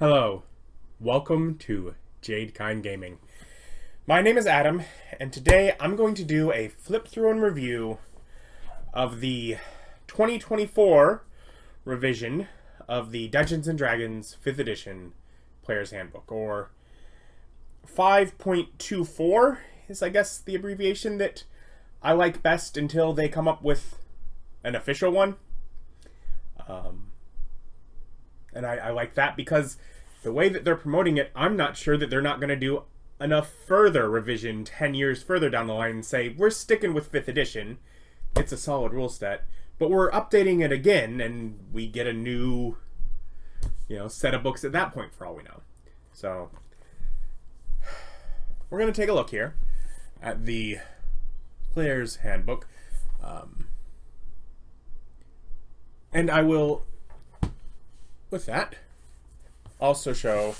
Hello, welcome to Jade Kind Gaming. My name is Adam, and today I'm going to do a flip through and review of the 2024 revision of the Dungeons & Dragons 5th edition Player's Handbook, or 5.24 is I guess the abbreviation that I like best until they come up with an official one. And I like that because the way that they're promoting it, I'm not sure that they're not going to do enough further revision 10 years further down the line and say, we're sticking with 5th edition. It's a solid rule set. But we're updating it again, and we get a new, set of books at that point, for all we know. So, we're going to take a look here at the Player's Handbook. And I will, with that, also show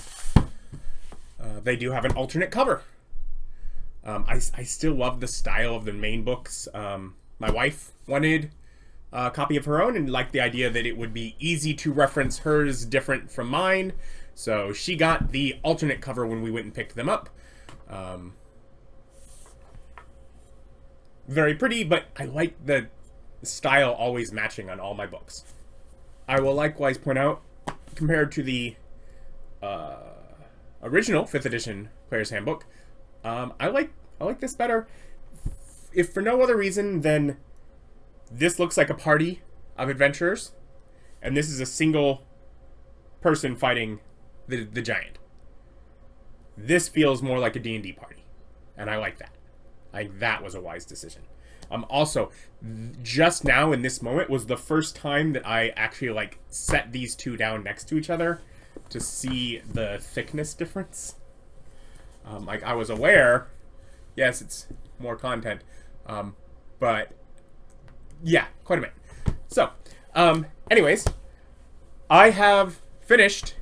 they do have an alternate cover. I still love the style of the main books. My wife wanted a copy of her own and liked the idea that it would be easy to reference hers different from mine. So she got the alternate cover when we went and picked them up. Very pretty, but I like the style always matching on all my books. I will likewise point out, compared to the original 5th edition Player's Handbook, I like this better, if for no other reason than this looks like a party of adventurers, and this is a single person fighting the giant. This feels more like a D&D party, and I like that. That was a wise decision. Also, just now in this moment was the first time that I actually set these two down next to each other to see the thickness difference. I was aware, yes, it's more content, but yeah, quite a bit. So, anyways, I have finished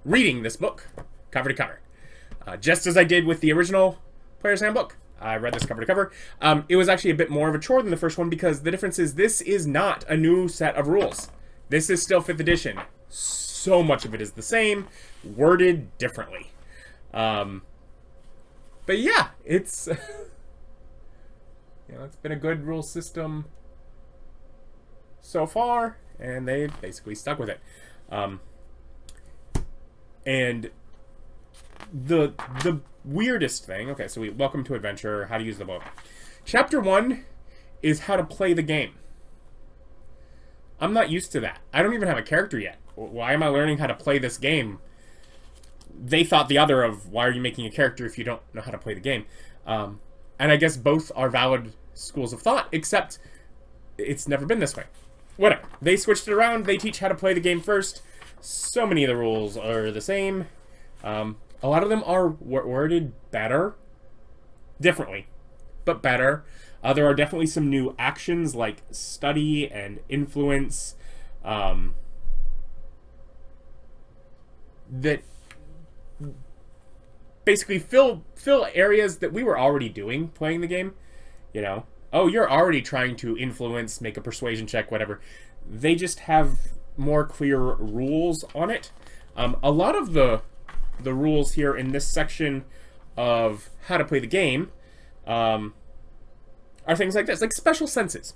reading this book cover to cover, just as I did with the original Player's Handbook. I read this cover to cover. It was actually a bit more of a chore than the first one because the difference is this is not a new set of rules. This is still 5th edition. So much of it is the same, worded differently. But yeah, it's it's been a good rule system so far, and they've basically stuck with it. And the weirdest thing, okay, so welcome to adventure, how to use the book. Chapter 1 is how to play the game. I'm not used to that. I don't even have a character yet. Why am I learning how to play this game? They thought the other of, why are you making a character if you don't know how to play the game? And I guess both are valid schools of thought, except it's never been this way. Whatever. They switched it around. They teach how to play the game first. So many of the rules are the same. A lot of them are worded better. Differently, but better. There are definitely some new actions like study and influence that basically fill areas that we were already doing playing the game. Oh, you're already trying to influence, make a persuasion check, whatever. They just have more clear rules on it. A lot of the rules here in this section of how to play the game are things like this, like special senses.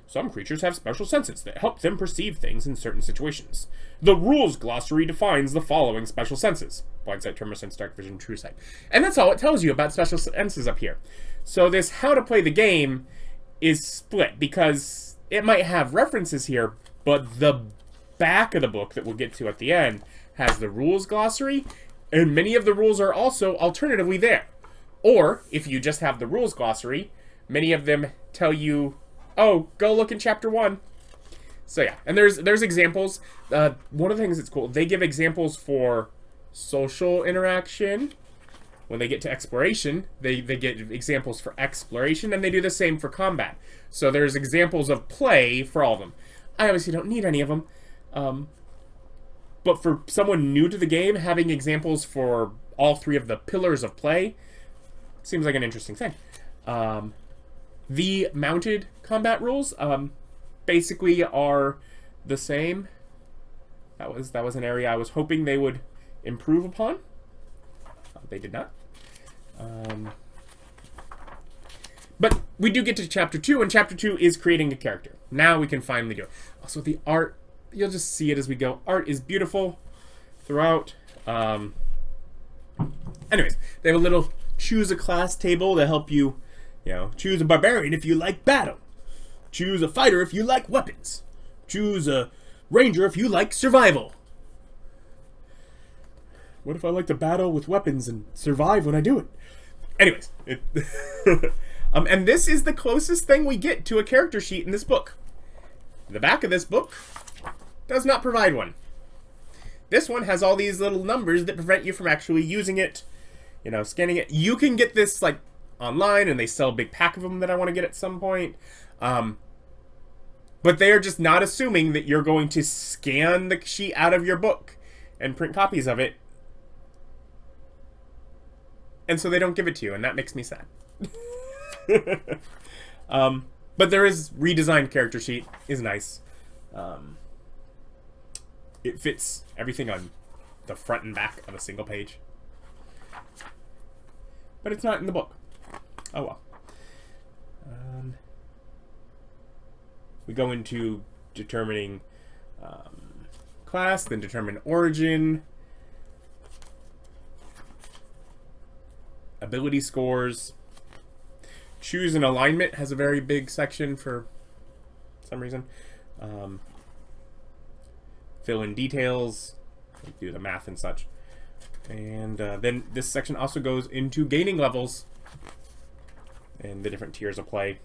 Some creatures have special senses that help them perceive things in certain situations. The rules glossary defines the following special senses: blind sight, tremor sense, dark vision, true sight. And that's all it tells you about special senses up here. So this how to play the game is split because it might have references here, but the back of the book that we'll get to at the end has the rules glossary, and many of the rules are also alternatively there. Or, if you just have the rules glossary, many of them tell you, oh, go look in chapter 1. So yeah, and there's examples. One of the things that's cool, they give examples for social interaction. When they get to exploration, they get examples for exploration, and they do the same for combat. So there's examples of play for all of them. I obviously don't need any of them. But for someone new to the game, having examples for all 3 of the pillars of play seems like an interesting thing. The mounted combat rules basically are the same. That was an area I was hoping they would improve upon. They did not. But we do get to chapter 2, and chapter 2 is creating a character. Now we can finally do it. Also, the art, you'll just see it as we go. Art is beautiful throughout. Anyways, they have a little choose a class table to help you, choose a barbarian if you like battle. Choose a fighter if you like weapons. Choose a ranger if you like survival. What if I like to battle with weapons and survive when I do it? Anyways, and this is the closest thing we get to a character sheet in this book. The back of this book does not provide one. This one has all these little numbers that prevent you from actually using it, scanning it. You can get this like online, and they sell a big pack of them that I want to get at some point. But they are just not assuming that you're going to scan the sheet out of your book and print copies of it. And so they don't give it to you, and that makes me sad. But there is redesigned character sheet, is nice. It fits everything on the front and back of a single page. But it's not in the book. Oh well. We go into determining class, then determine origin, ability scores. Choose an alignment has a very big section for some reason. Fill in details, do the math and such. And then this section also goes into gaining levels and the different tiers of play,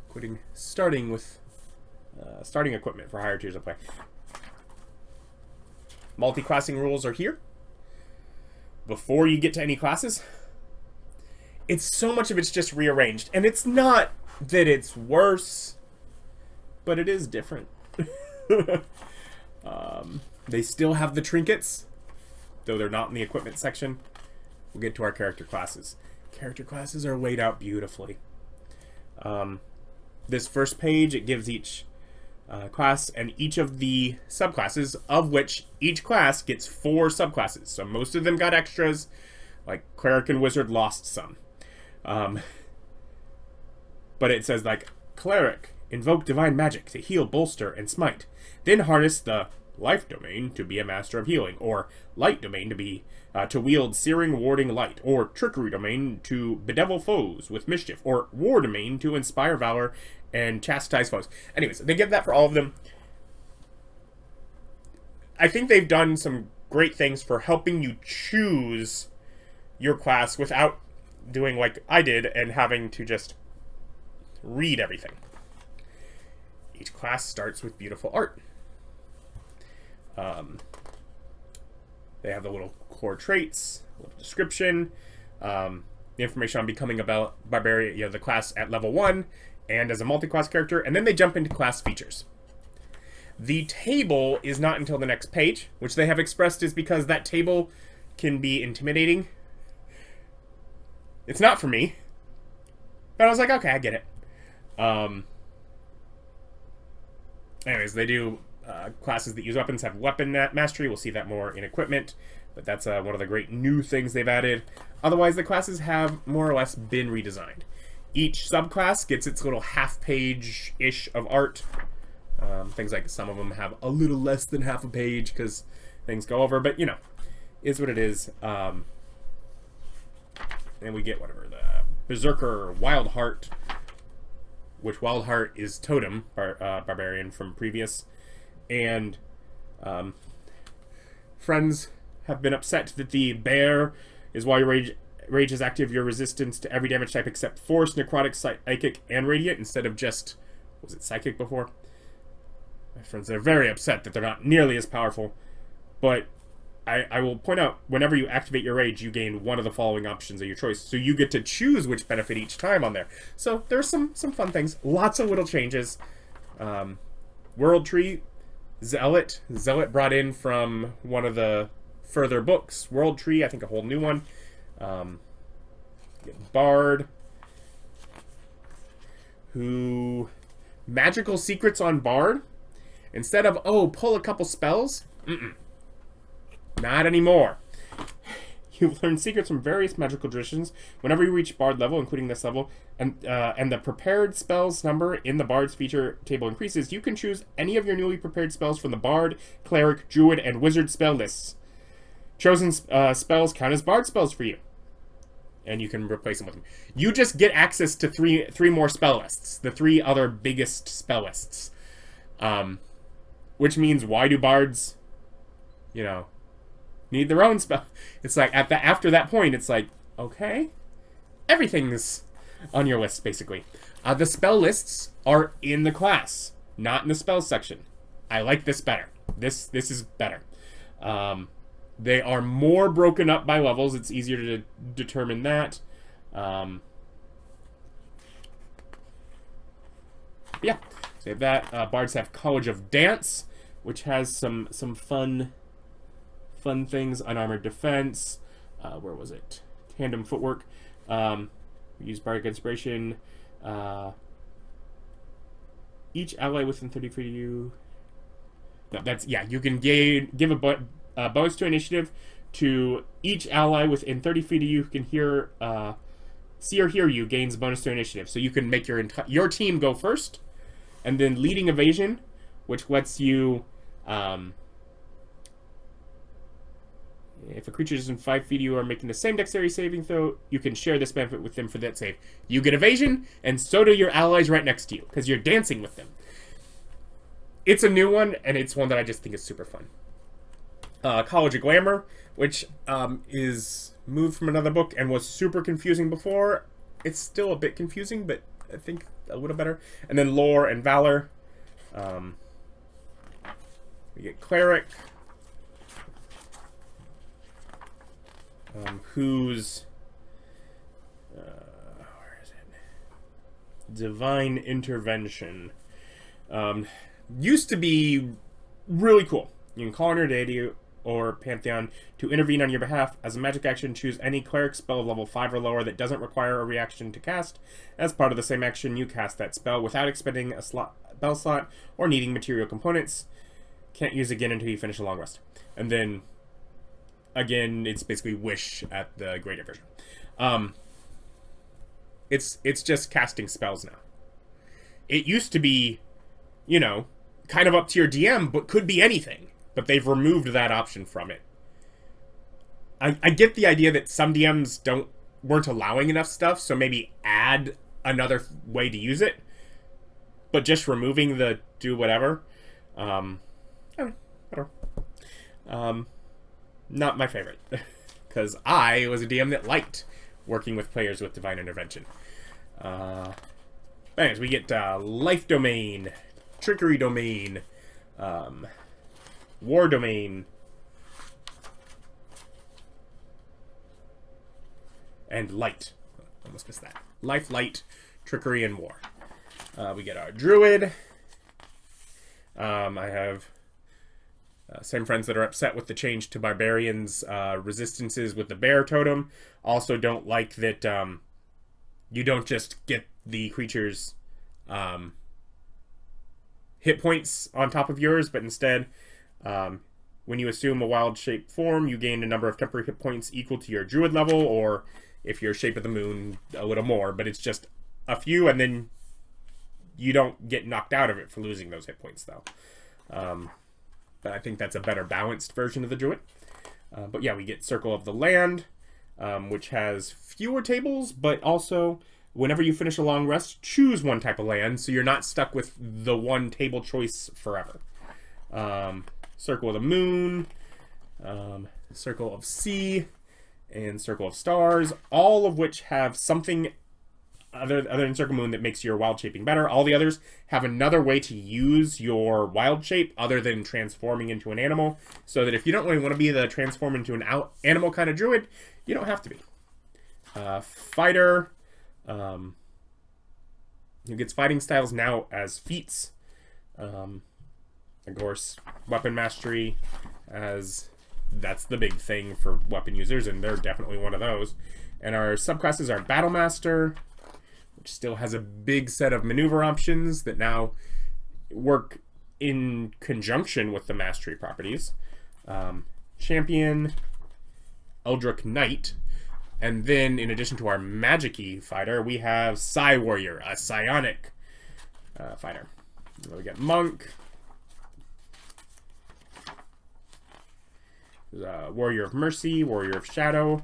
including starting with starting equipment for higher tiers of play. Multi-classing rules are here. Before you get to any classes, so much of it's just rearranged. And it's not that it's worse, but it is different. They still have the trinkets, though they're not in the equipment section. We'll get to our character classes. Character classes are laid out beautifully. This first page, it gives each class and each of the subclasses, of which each class gets 4 subclasses. So most of them got extras, like Cleric and Wizard lost some. But it says like, Cleric, invoke divine magic to heal, bolster, and smite. Then harness the life domain to be a master of healing, or light domain to be to wield searing, warding light, or trickery domain to bedevil foes with mischief, or war domain to inspire valor and chastise foes. Anyways, they give that for all of them. I think they've done some great things for helping you choose your class without doing like I did and having to just read everything. Each class starts with beautiful art. They have the little core traits, a little description, the information on becoming a barbarian, the class at level 1, and as a multi-class character, and then they jump into class features. The table is not until the next page, which they have expressed is because that table can be intimidating. It's not for me, but I was like, okay, I get it. Anyways, they do classes that use weapons have weapon mastery. We'll see that more in equipment, but that's one of the great new things they've added. Otherwise, the classes have more or less been redesigned. Each subclass gets its little half-page-ish of art. Things like some of them have a little less than half a page because things go over, but is what it is. And we get whatever, the Berserker Wild Heart, which Wild Heart is Totem, Barbarian from previous. And friends have been upset that the bear is while your rage is active, your resistance to every damage type except Force, Necrotic, Psychic, and Radiant instead of just, was it Psychic before? My friends are very upset that they're not nearly as powerful. But I will point out, whenever you activate your rage, you gain one of the following options of your choice. So you get to choose which benefit each time on there. So there's some fun things. Lots of little changes. World Tree, Zealot brought in from one of the further books. World Tree, I think a whole new one. Bard, who magical secrets on Bard. Instead of pull a couple spells, Not anymore. You've learned secrets from various magical traditions. Whenever you reach Bard level, including this level, and the prepared spells number in the Bard's feature table increases, you can choose any of your newly prepared spells from the Bard, Cleric, Druid, and Wizard spell lists. Chosen spells count as Bard spells for you, and you can replace them with them. You just get access to three more spell lists, the 3 other biggest spell lists. Which means, why do Bards, need their own spell? It's like, after that point, it's like, okay, everything's on your list, basically. The spell lists are in the class, not in the spells section. I like this better. This is better. They are more broken up by levels. It's easier to determine that. Yeah, so we have that. Bards have College of Dance, which has some fun things. Unarmored Defense. Where was it? Tandem Footwork. We use Bardic Inspiration. Each ally within 30 feet of you. No, you can give a bonus to initiative to each ally within 30 feet of you who can see or hear you gains bonus to initiative. So you can make your team go first, and then leading evasion, which lets you, if a creature is in 5 feet of you are making the same dexterity saving throw, you can share this benefit with them for that save. You get evasion, and so do your allies right next to you, because you're dancing with them. It's a new one, and it's one that I just think is super fun. College of Glamour, which is moved from another book and was super confusing before. It's still a bit confusing, but I think a little better. And then Lore and Valor. We get Cleric, whose where is it? Divine Intervention. Used to be really cool. You can call on your deity or pantheon to intervene on your behalf. As a magic action, choose any cleric spell of level 5 or lower that doesn't require a reaction to cast. As part of the same action, you cast that spell without expending a spell slot or needing material components. Can't use again until you finish a long rest. And then, again, it's basically Wish at the greater version. It's just casting spells now. It used to be, kind of up to your DM, but could be anything. But they've removed that option from it. I get the idea that some DMs weren't allowing enough stuff, so maybe add another way to use it. But just removing the do whatever, whatever. Not my favorite, because I was a DM that liked working with players with Divine Intervention. Anyways, we get Life Domain, Trickery Domain, War Domain, and Light. Almost missed that. Life, Light, Trickery, and War. We get our Druid. I have same friends that are upset with the change to Barbarians' resistances with the Bear Totem. Also don't like that you don't just get the creature's hit points on top of yours, but instead, when you assume a wild shape form, you gain a number of temporary hit points equal to your Druid level, or if you're Shape of the Moon, a little more, but it's just a few, and then you don't get knocked out of it for losing those hit points, though. But I think that's a better balanced version of the Druid. But yeah, we get Circle of the Land, which has fewer tables, but also, whenever you finish a long rest, choose one type of land, so you're not stuck with the one table choice forever. Circle of the Moon, Circle of Sea, and Circle of Stars, all of which have something other than Circle Moon that makes your wild shaping better. All the others have another way to use your wild shape other than transforming into an animal, so that if you don't really want to be the transform into an animal kind of druid, you don't have to be. Fighter, who gets fighting styles now as feats. Of course, weapon mastery, as that's the big thing for weapon users, and they're definitely one of those. And our subclasses are Battle Master, which still has a big set of maneuver options that now work in conjunction with the mastery properties. Champion, Eldritch Knight, and then in addition to our Magic-y fighter, we have Psi Warrior, a psionic fighter. And then we get Monk, Warrior of Mercy, Warrior of Shadow,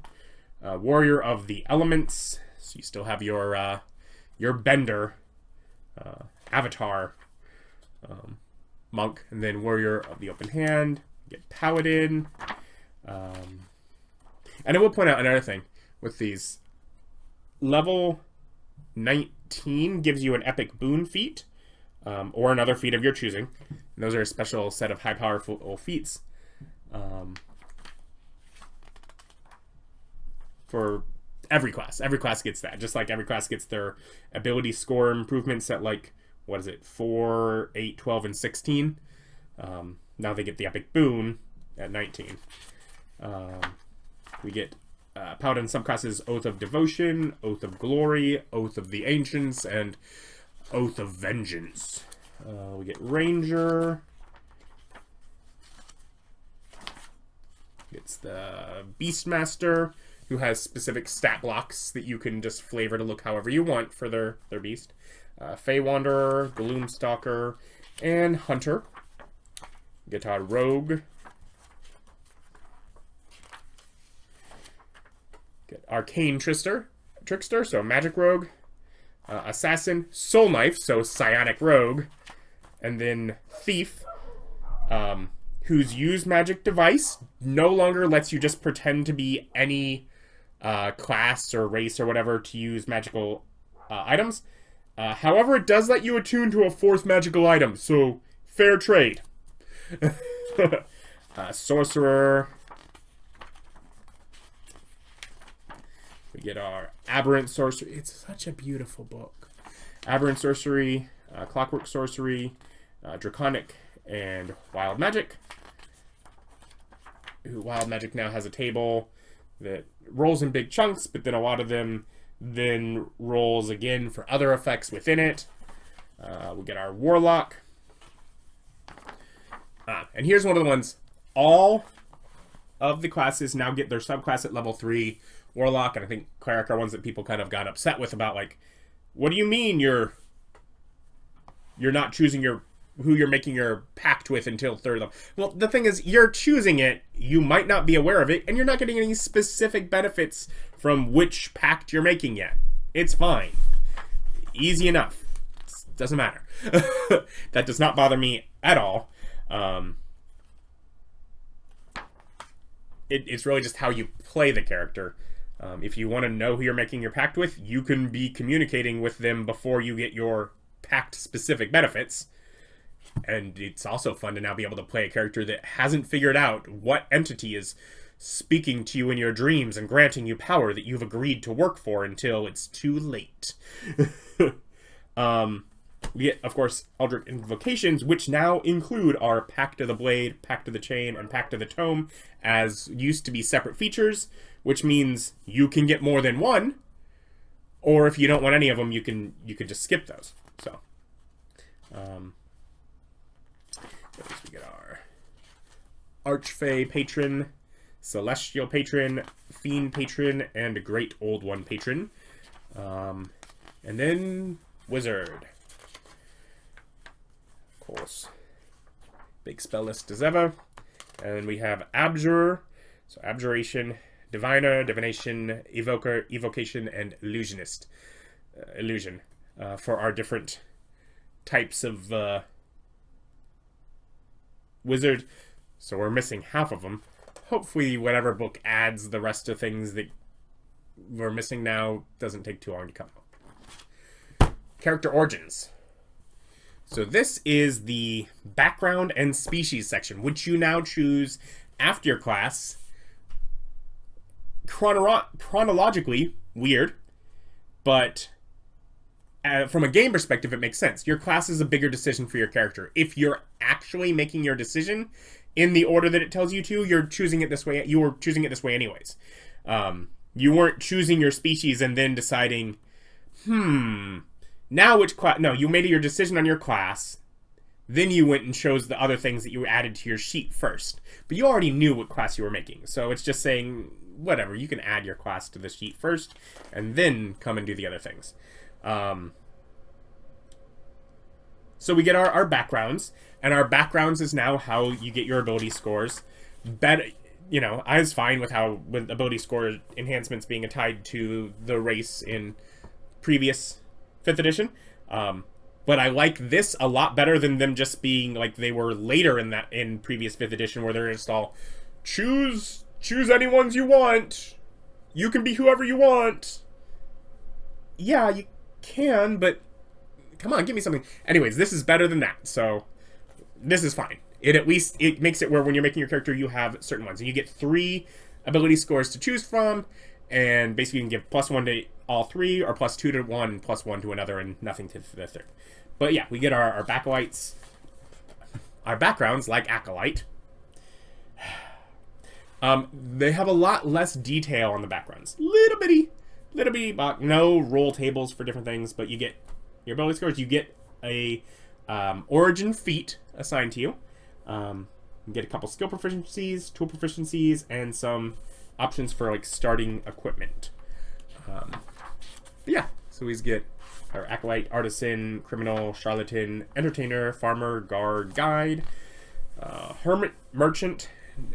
Warrior of the Elements. So you still have your Bender avatar monk, and then Warrior of the Open Hand. You get Paladin. And I will point out another thing with these. Level 19 gives you an epic boon feat, or another feat of your choosing. And those are a special set of high powerful feats. For every class. Every class gets that. Just like every class gets their ability score improvements at, like, what is it, 4, 8, 12, and 16. Now they get the epic boon at 19. We get Paladin subclasses Oath of Devotion, Oath of Glory, Oath of the Ancients, and Oath of Vengeance. We get Ranger. It's the Beastmaster, who has specific stat blocks that you can just flavor to look however you want for their beast. Fey Wanderer, Gloomstalker, and Hunter. Get our Rogue. Get Arcane Trickster, so Magic Rogue. Assassin, Soul Knife, so Psionic Rogue. And then Thief, whose use magic device no longer lets you just pretend to be any class or race or whatever to use magical items. However, it does let you attune to a fourth magical item, so fair trade. Sorcerer. We get our Aberrant Sorcery. It's such a beautiful book. Aberrant Sorcery, Clockwork Sorcery, Draconic, and Wild Magic. Wild Magic now has a table that rolls in big chunks, but then a lot of them then rolls again for other effects within it. We get our Warlock. And here's one of the ones. All of the classes now get their subclass at level 3. Warlock and I think Cleric are ones that people kind of got upset with about, like, what do you mean you're not choosing who you're making your pact with until 3rd level? Well, the thing is, you're choosing it, you might not be aware of it, and you're not getting any specific benefits from which pact you're making yet. It's fine. Easy enough. Doesn't matter. That does not bother me at all. It's really just how you play the character. If you want to know who you're making your pact with, you can be communicating with them before you get your pact-specific benefits. And it's also fun to now be able to play a character that hasn't figured out what entity is speaking to you in your dreams and granting you power that you've agreed to work for until it's too late. We get, of course, Eldritch Invocations, which now include our Pact of the Blade, Pact of the Chain, and Pact of the Tome, as used to be separate features, which means you can get more than one, or if you don't want any of them, you can just skip those. So, we get our Archfey Patron, Celestial Patron, Fiend Patron, and Great Old One Patron. And then Wizard. Of course. Big spell list as ever. And then we have Abjure, so Abjuration, Diviner, Divination, Evoker, Evocation, and Illusionist. Illusion. For our different types of wizard. So we're missing half of them. Hopefully whatever book adds the rest of things that we're missing now doesn't take too long to come up. Character Origins. So this is the background and species section, which you now choose after your class. Chronologically, weird, but from a game perspective, it makes sense. Your class is a bigger decision for your character. If you're actually making your decision in the order that it tells you to, you're choosing it this way. You were choosing it this way anyways. You weren't choosing your species and then deciding, now which class... No, you made your decision on your class. Then you went and chose the other things that you added to your sheet first. But you already knew what class you were making. So it's just saying, whatever, you can add your class to the sheet first, and then come and do the other things. So we get our backgrounds, and our backgrounds is now how you get your ability scores. You know, I was fine with ability score enhancements being tied to the race in previous 5th edition. But I like this a lot better than them just being like they were later in previous 5th edition, where they're just all choose any ones you want. You can be whoever you want. Yeah, you can, but come on, give me something. Anyways, this is better than that, so this is fine. It makes it where when you're making your character, you have certain ones, and you get 3 ability scores to choose from, and basically you can give +1 to all 3, or +2 to one, +1 to another, and nothing to the third. But yeah, we get our acolytes, our backgrounds, like Acolyte. They have a lot less detail on the backgrounds. Little bitty, no roll tables for different things, but you get your ability scores. You get a origin feat assigned to you. You get a couple skill proficiencies, tool proficiencies, and some options for like starting equipment. Yeah, so we get our Acolyte, Artisan, Criminal, Charlatan, Entertainer, Farmer, Guard, Guide, Hermit, Merchant,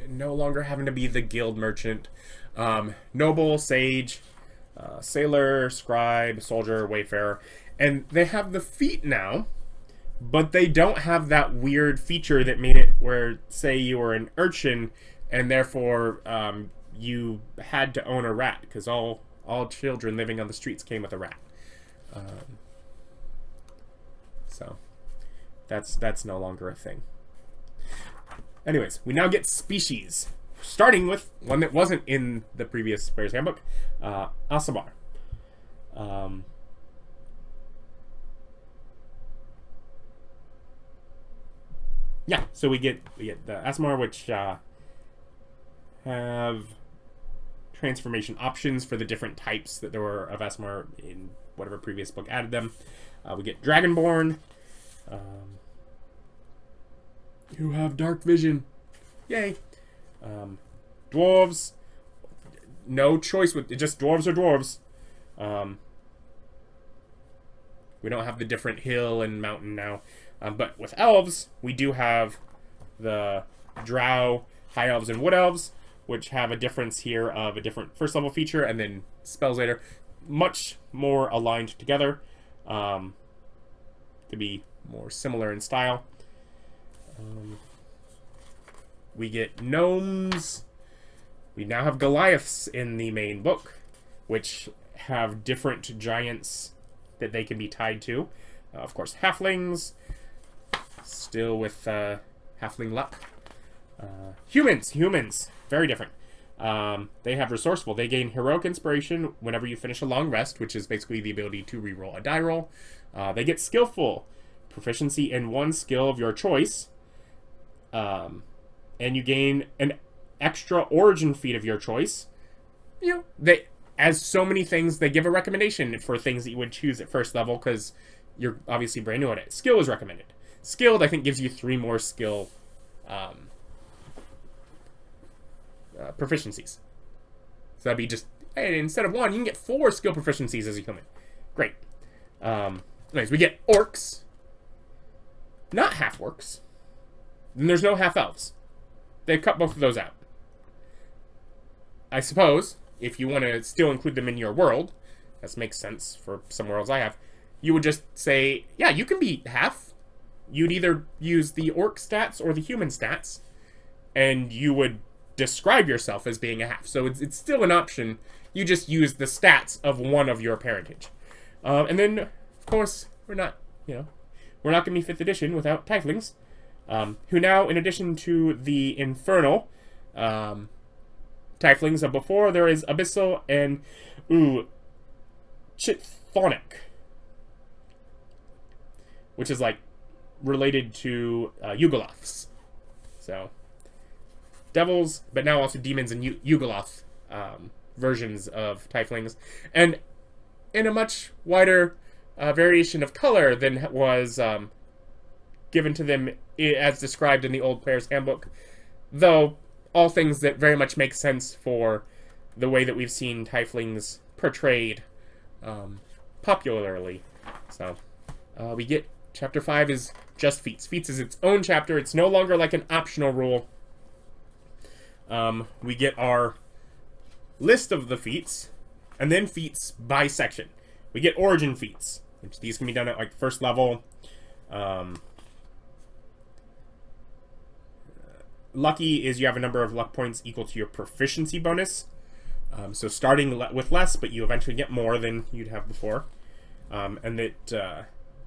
no longer having to be the guild merchant, Noble, Sage, Sailor, Scribe, Soldier, Wayfarer, and they have the feat now, but they don't have that weird feature that made it where, say, you were an urchin, and therefore you had to own a rat, because all children living on the streets came with a rat. So that's no longer a thing. Anyways, we now get species, starting with one that wasn't in the previous Player's Handbook, Aasimar. Yeah, so we get the Aasimar, which have transformation options for the different types that there were of Aasimar in whatever previous book added them. We get Dragonborn, who have dark vision. Yay. Dwarves, no choice with just dwarves or dwarves. We don't have the different hill and mountain now. But with elves, we do have the drow, high elves, and wood elves, which have a difference here of a different first level feature, and then spells later. Much more aligned together to be more similar in style. We get gnomes. We now have Goliaths in the main book, which have different giants that they can be tied to. Of course, halflings, still with halfling luck. Humans, very different. They have resourceful. They gain heroic inspiration whenever you finish a long rest, which is basically the ability to reroll a die roll. They get skillful, proficiency in one skill of your choice, and you gain an extra origin feat of your choice. You know, they, as so many things, they give a recommendation for things that you would choose at first level because you're obviously brand new at it. Skill is recommended. Skilled, I think, gives you 3 more skill proficiencies. So that'd be just, hey, instead of 1, you can get 4 skill proficiencies as a human. Great. Anyways, we get orcs. Not half-orcs. Then there's no half-elves. They've cut both of those out. I suppose, if you want to still include them in your world, this makes sense for some worlds I have, you would just say, yeah, you can be half. You'd either use the orc stats or the human stats, and you would describe yourself as being a half. So it's still an option. You just use the stats of one of your parentage. And then, of course, we're not going to be 5th edition without tieflings, who now, in addition to the infernal tieflings of before, there is abyssal and chthonic, which is like related to Yugoloths. So devils, but now also demons and Yugoloth versions of tieflings, and in a much wider variation of color than was given to them as described in the Old Player's Handbook, though all things that very much make sense for the way that we've seen tieflings portrayed popularly. So we get chapter 5 is just feats. Feats is its own chapter. It's no longer like an optional rule. We get our list of the feats, and then feats by section. We get origin feats, which these can be done at like first level. Lucky is you have a number of luck points equal to your proficiency bonus. So starting with less, but you eventually get more than you'd have before. And it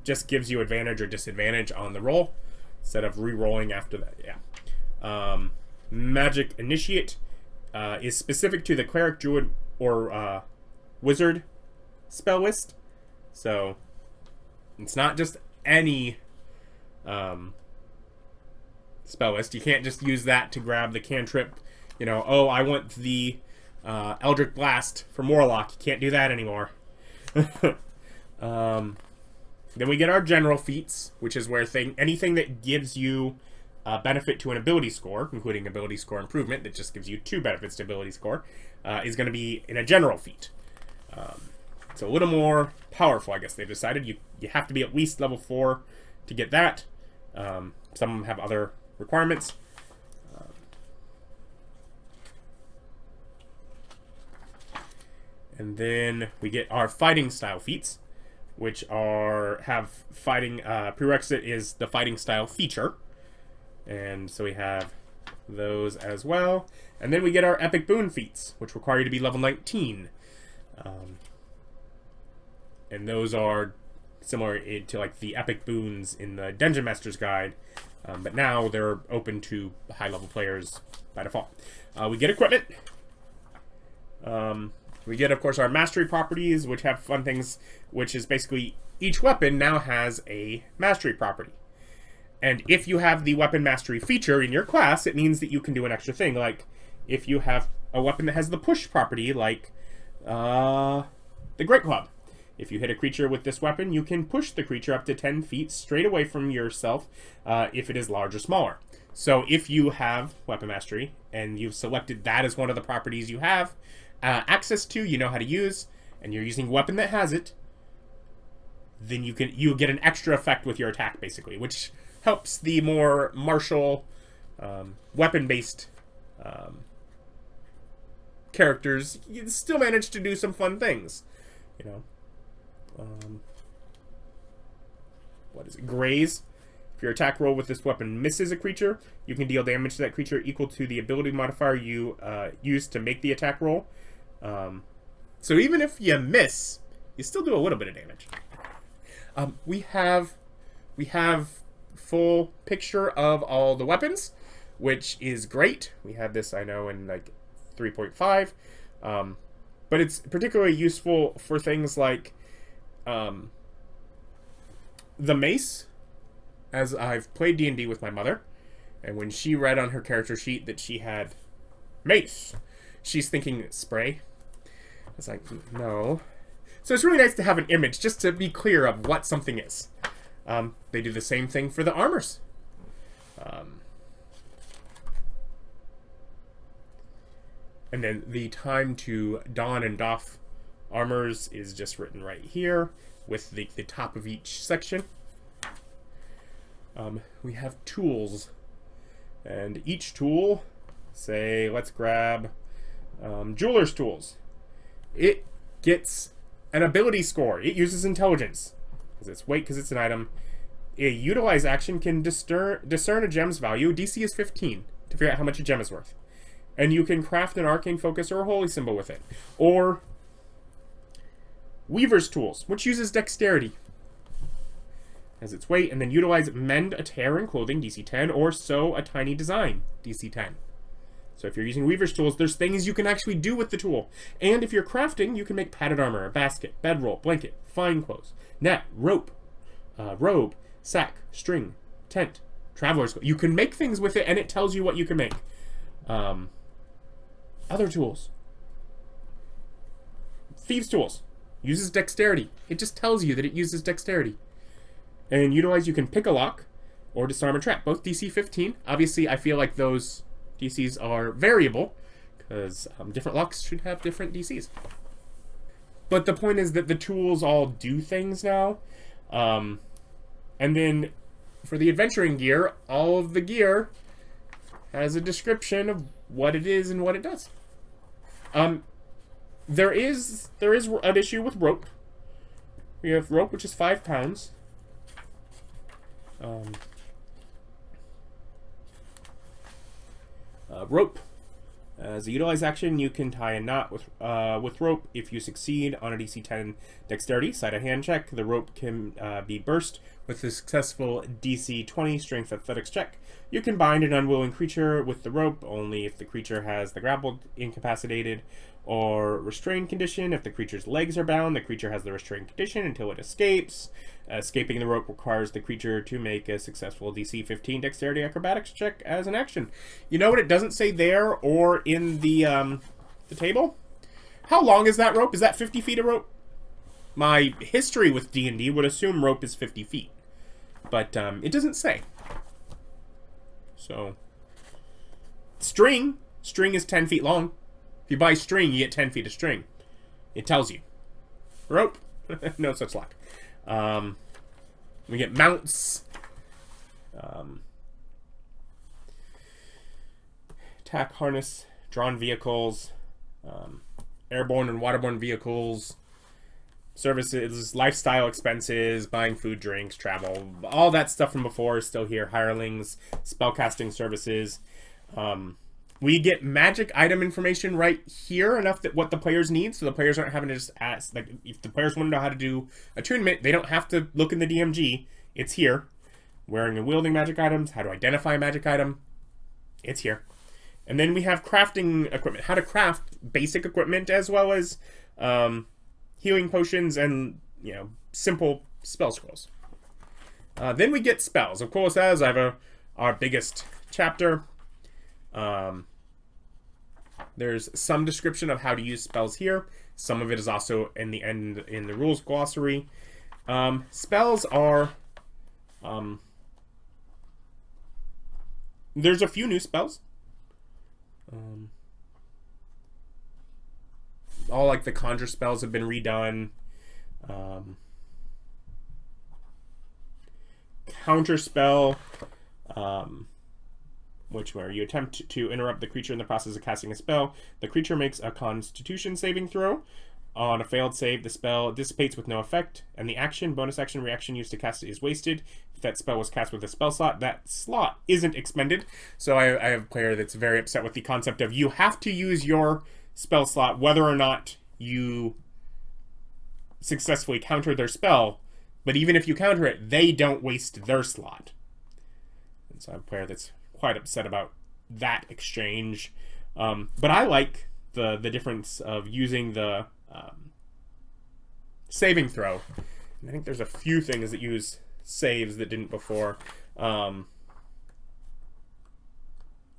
just gives you advantage or disadvantage on the roll instead of re-rolling after that. Yeah. Magic Initiate is specific to the Cleric, Druid, or Wizard spell list. So it's not just any spell list. You can't just use that to grab the cantrip. You know, oh, I want the Eldritch Blast from Warlock. You can't do that anymore. Then we get our general feats, which is where anything that gives you benefit to an ability score, including ability score improvement, that just gives you 2 benefits to ability score, is going to be in a general feat. It's a little more powerful, I guess they've decided. You have to be at least level 4 to get that. Some of them have other requirements. And then we get our fighting style feats, which have fighting prerequisite is the fighting style feature. And so we have those as well. And then we get our epic boon feats, which require you to be level 19. And those are similar to like the epic boons in the Dungeon Master's Guide. But now they're open to high level players by default. We get equipment. We get, of course, our mastery properties, which have fun things, which is basically each weapon now has a mastery property. And if you have the weapon mastery feature in your class, it means that you can do an extra thing. Like, if you have a weapon that has the push property, like the Great Club. If you hit a creature with this weapon, you can push the creature up to 10 feet straight away from yourself if it is large or smaller. So if you have weapon mastery, and you've selected that as one of the properties you have access to, you know how to use, and you're using a weapon that has it, then you get an extra effect with your attack, basically, which helps the more martial, weapon-based characters you still manage to do some fun things, you know. What is it? Graze. If your attack roll with this weapon misses a creature, you can deal damage to that creature equal to the ability modifier you used to make the attack roll. So even if you miss, you still do a little bit of damage. We have full picture of all the weapons, which is great. We had this, I know, in like 3.5, but it's particularly useful for things like the mace. As I've played D&D with my mother, and when she read on her character sheet that she had mace, she's thinking spray. I was like, no. So it's really nice to have an image just to be clear of what something is. They do the same thing for the armors. And then the time to don and doff armors is just written right here with the top of each section. We have tools, and each tool, say, let's grab jeweler's tools. It gets an ability score. It uses intelligence because it's weight, because it's an item. A utilize action can discern a gem's value. DC is 15 to figure out how much a gem is worth, and you can craft an arcane focus or a holy symbol with it. Or weaver's tools, which uses dexterity as its weight, and then utilize mend a tear in clothing, DC 10, or sew a tiny design, DC 10. So if you're using weaver's tools, there's things you can actually do with the tool. And if you're crafting, you can make padded armor, a basket, bedroll, blanket, fine clothes, net, rope, robe, sack, string, tent, traveler's clothes. You can make things with it, and it tells you what you can make. Other tools. Thieves' tools. Uses dexterity. It just tells you that it uses dexterity. And utilize, you can pick a lock, or disarm and trap. Both DC 15. Obviously, I feel like those DCs are variable because different locks should have different DCs. But the point is that the tools all do things now. And then for the adventuring gear, all of the gear has a description of what it is and what it does. There is an issue with rope. We have rope, which is 5 pounds. Rope. As a utilized action, you can tie a knot with rope. If you succeed on a DC 10 Dexterity sleight of hand check, the rope can be burst with a successful DC 20 Strength Athletics check. You can bind an unwilling creature with the rope only if the creature has the grappled, incapacitated, or restrained condition. If the creature's legs are bound, the creature has the restrained condition until it escapes. Escaping the rope requires the creature to make a successful DC 15 Dexterity Acrobatics check as an action. You know what it doesn't say there or in the table? How long is that rope? Is that 50 feet of rope? My history with D&D would assume rope is 50 feet. But it doesn't say. So, string is 10 feet long. If you buy string, you get 10 feet of string. It tells you. Rope, no such luck. We get mounts. Tack harness, drawn vehicles, airborne and waterborne vehicles, services, lifestyle expenses, buying food, drinks, travel, all that stuff from before is still here. Hirelings, spellcasting services. We get magic item information right here, enough that what the players need, so the players aren't having to just ask. Like, if the players want to know how to do attunement, they don't have to look in the DMG. It's here. Wearing and wielding magic items, how to identify a magic item. It's here. And then we have crafting equipment, how to craft basic equipment as well as healing potions and, you know, simple spell scrolls. Then we get spells. Of course, as I have our biggest chapter. There's some description of how to use spells here. Some of it is also in the end in the rules glossary. Spells are... there's a few new spells. All like the conjure spells have been redone. Counter spell, where you attempt to interrupt the creature in the process of casting a spell. The creature makes a Constitution saving throw. On a failed save, the spell dissipates with no effect, and the action, bonus action, reaction used to cast it is wasted. If that spell was cast with a spell slot, that slot isn't expended. So I have a player that's very upset with the concept of you have to use your spell slot whether or not you successfully counter their spell, but even if you counter it, they don't waste their slot. And so I have a player that's quite upset about that exchange. But I like the difference of using the saving throw. And I think there's a few things that use saves that didn't before. I'm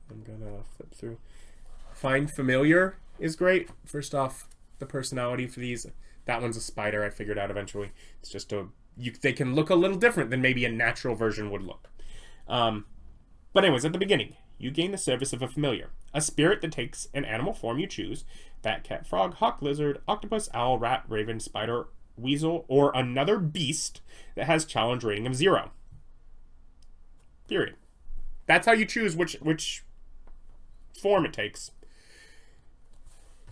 gonna flip through. Find familiar is great. First off, the personality for these. That one's a spider, I figured out eventually. It's just they can look a little different than maybe a natural version would look. But anyways, at the beginning, you gain the service of a familiar, a spirit that takes an animal form you choose: bat, cat, frog, hawk, lizard, octopus, owl, rat, raven, spider, weasel, or another beast that has challenge rating of 0. Period. That's how you choose which form it takes.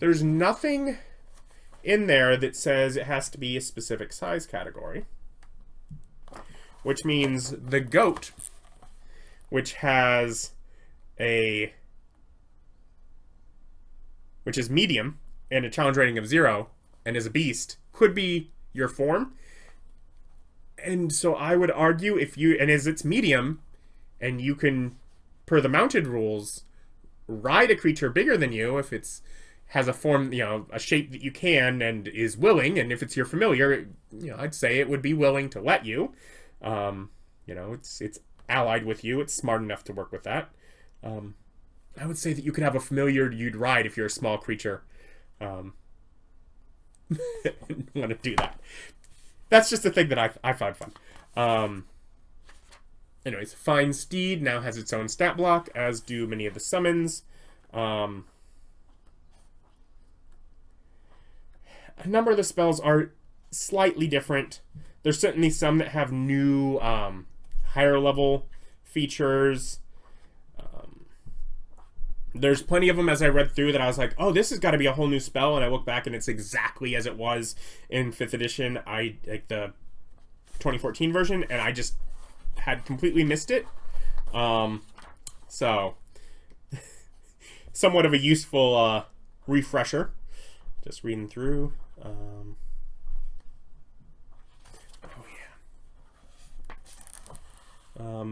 There's nothing in there that says it has to be a specific size category, which means the goat, which is medium and a challenge rating of 0 and is a beast, could be your form. And so I would argue as it's medium, and you can, per the mounted rules, ride a creature bigger than you if has a form, a shape that you can and is willing, and if it's your familiar, I'd say it would be willing to let you. It's allied with you. It's smart enough to work with that. I would say that you could have a familiar you'd ride if you're a small creature. Want to do that. That's just a thing that I find fun. Anyways, Fine Steed now has its own stat block, as do many of the summons. A number of the spells are slightly different. There's certainly some that have new higher level features. There's plenty of them as I read through that I was like, oh, this has got to be a whole new spell, and I look back and it's exactly as it was in 5th edition, like the 2014 version, and I just had completely missed it. So somewhat of a useful refresher. Just reading through. Oh yeah.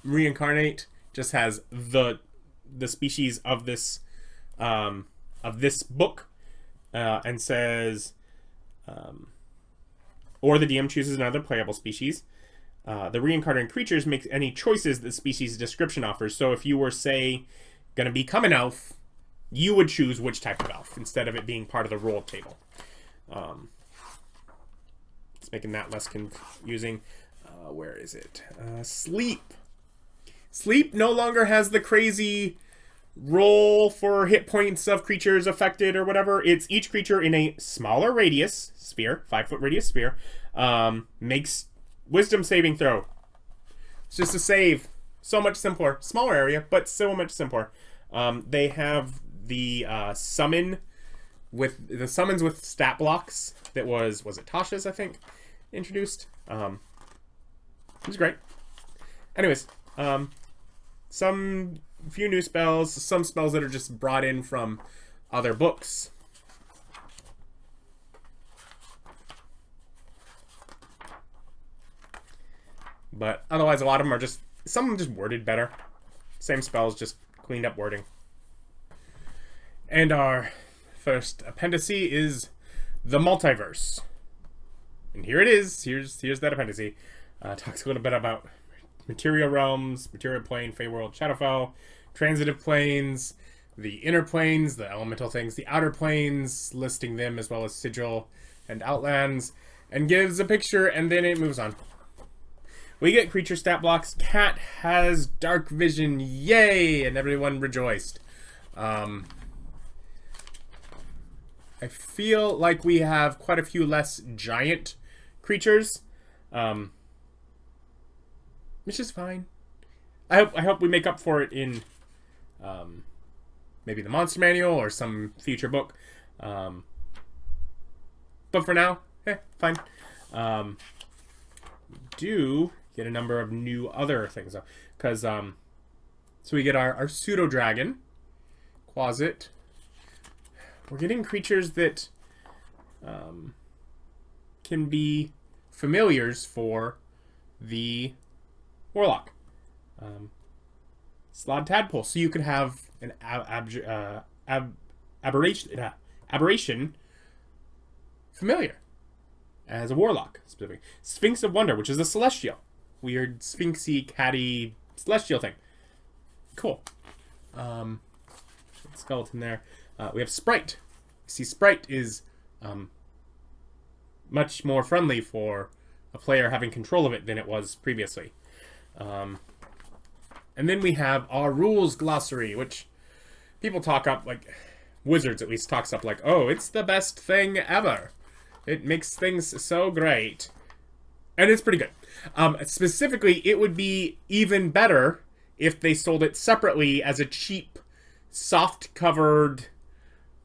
Reincarnate just has the species of this book, and says, or the DM chooses another playable species. The reincarnated creatures make any choices the species description offers. So if you were, say, going to become an elf, you would choose which type of elf instead of it being part of the roll table. It's making that less confusing. Where is it? Sleep. Sleep no longer has the crazy roll for hit points of creatures affected or whatever. It's each creature in a smaller radius sphere, 5-foot radius sphere, makes wisdom saving throw. It's just a save. So much simpler. Smaller area, but so much simpler. They have the summons with stat blocks that was it Tasha's, I think, introduced. It was great. Anyways, some few new spells, some spells that are just brought in from other books. But otherwise, a lot of them are just, some of them just worded better. Same spells, just cleaned up wording. And our first appendice is the multiverse. And here it is. Here's that appendice. Talks a little bit about material realms, material plane, Feyworld, Shadowfell, transitive planes, the inner planes, the elemental things, the outer planes, listing them as well as sigil and outlands, and gives a picture, and then it moves on. We get creature stat blocks. Cat has dark vision. Yay! And everyone rejoiced. I feel like we have quite a few less giant creatures. Which is fine. I hope we make up for it in maybe the Monster Manual or some future book. But for now, fine. Do get a number of new other things, because so we get our pseudo dragon, Quasit. We're getting creatures that can be familiars for the warlock. Slod Tadpole. So you could have an aberration familiar as a warlock, specifically. Sphinx of Wonder, which is a celestial. Weird sphinxy, catty, celestial thing. Cool. Skeleton there. We have Sprite. See, Sprite is much more friendly for a player having control of it than it was previously. And then we have our rules glossary, which people talk up, like, Wizards at least talks up like, oh, it's the best thing ever. It makes things so great. And it's pretty good. Specifically, it would be even better if they sold it separately as a cheap, soft-covered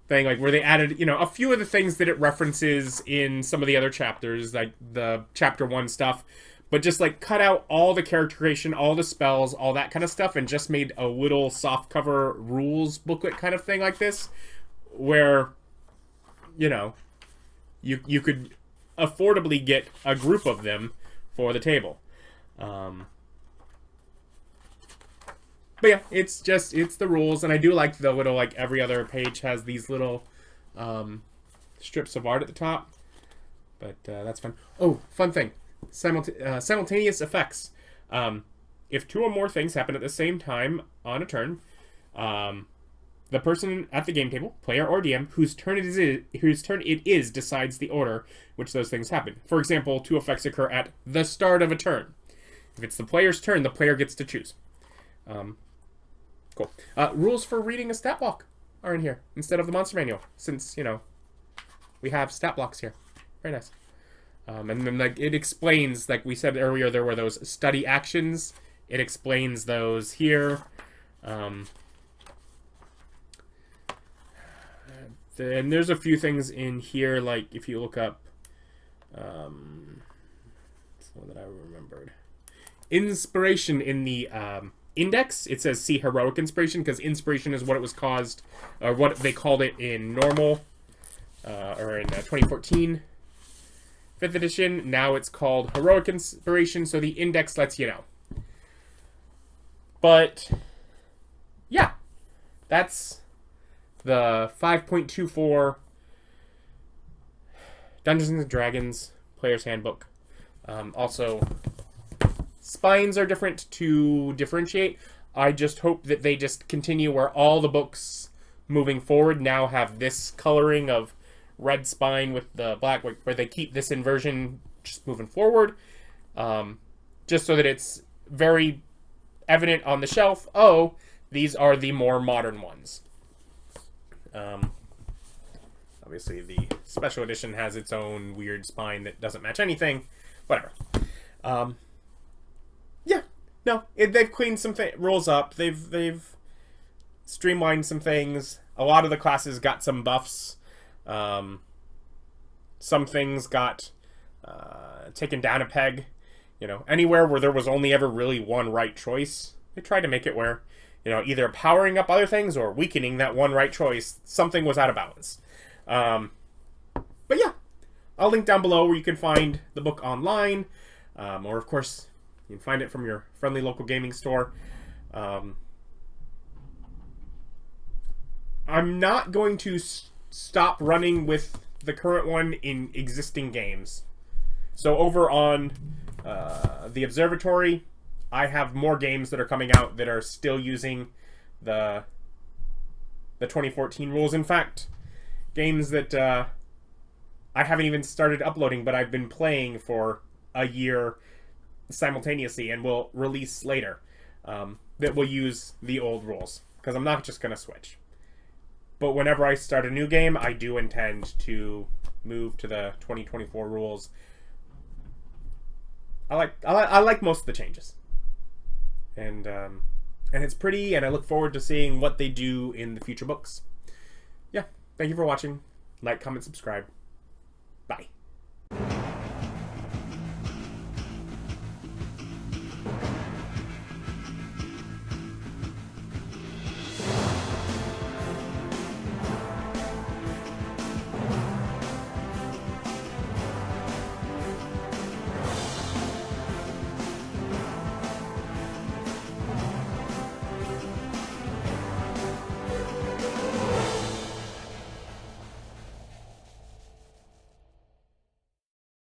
thing, like where they added, a few of the things that it references in some of the other chapters, like the Chapter 1 stuff, but just, like, cut out all the character creation, all the spells, all that kind of stuff, and just made a little soft-cover rules booklet kind of thing like this, where, you could affordably get a group of them for the table. But yeah, it's the rules, and I do like the little, like, every other page has these little strips of art at the top. But that's fun. Oh, fun thing. Simultaneous effects. If two or more things happen at the same time on a turn, the person at the game table, player or DM, whose turn it is, decides the order which those things happen. For example, two effects occur at the start of a turn. If it's the player's turn, the player gets to choose. Cool. Rules for reading a stat block are in here instead of the monster manual, since, you know, we have stat blocks here. Very nice. And then, like, it explains, like we said earlier, there were those study actions. It explains those here. And there's a few things in here, like if you look up, it's one that I remembered. Inspiration in the index, it says see heroic inspiration, because inspiration is what it was caused, or what they called it in normal, or in 2014 5th edition. Now it's called heroic inspiration, so the index lets you know. But yeah, that's the 5.24 Dungeons and Dragons Player's Handbook. Also, spines are different to differentiate. I just hope that they just continue where all the books moving forward now have this coloring of red spine with the black, where they keep this inversion just moving forward. Just so that it's very evident on the shelf, oh, these are the more modern ones. Obviously, the special edition has its own weird spine that doesn't match anything. Whatever. Yeah, no, they've cleaned some rules up. They've streamlined some things. A lot of the classes got some buffs. Some things got taken down a peg. You know, anywhere where there was only ever really one right choice, they tried to make it where, you know, either powering up other things or weakening that one right choice, something was out of balance. But yeah, I'll link down below where you can find the book online, or of course, you can find it from your friendly local gaming store. I'm not going to stop running with the current one in existing games. So over on the Observatory, I have more games that are coming out that are still using the 2014 rules. In fact, games that I haven't even started uploading, but I've been playing for a year simultaneously and will release later, that will use the old rules, because I'm not just going to switch. But whenever I start a new game, I do intend to move to the 2024 rules. I like most of the changes, and it's pretty, and I look forward to seeing what they do in the future books. Yeah, thank you for watching. Like, comment, subscribe.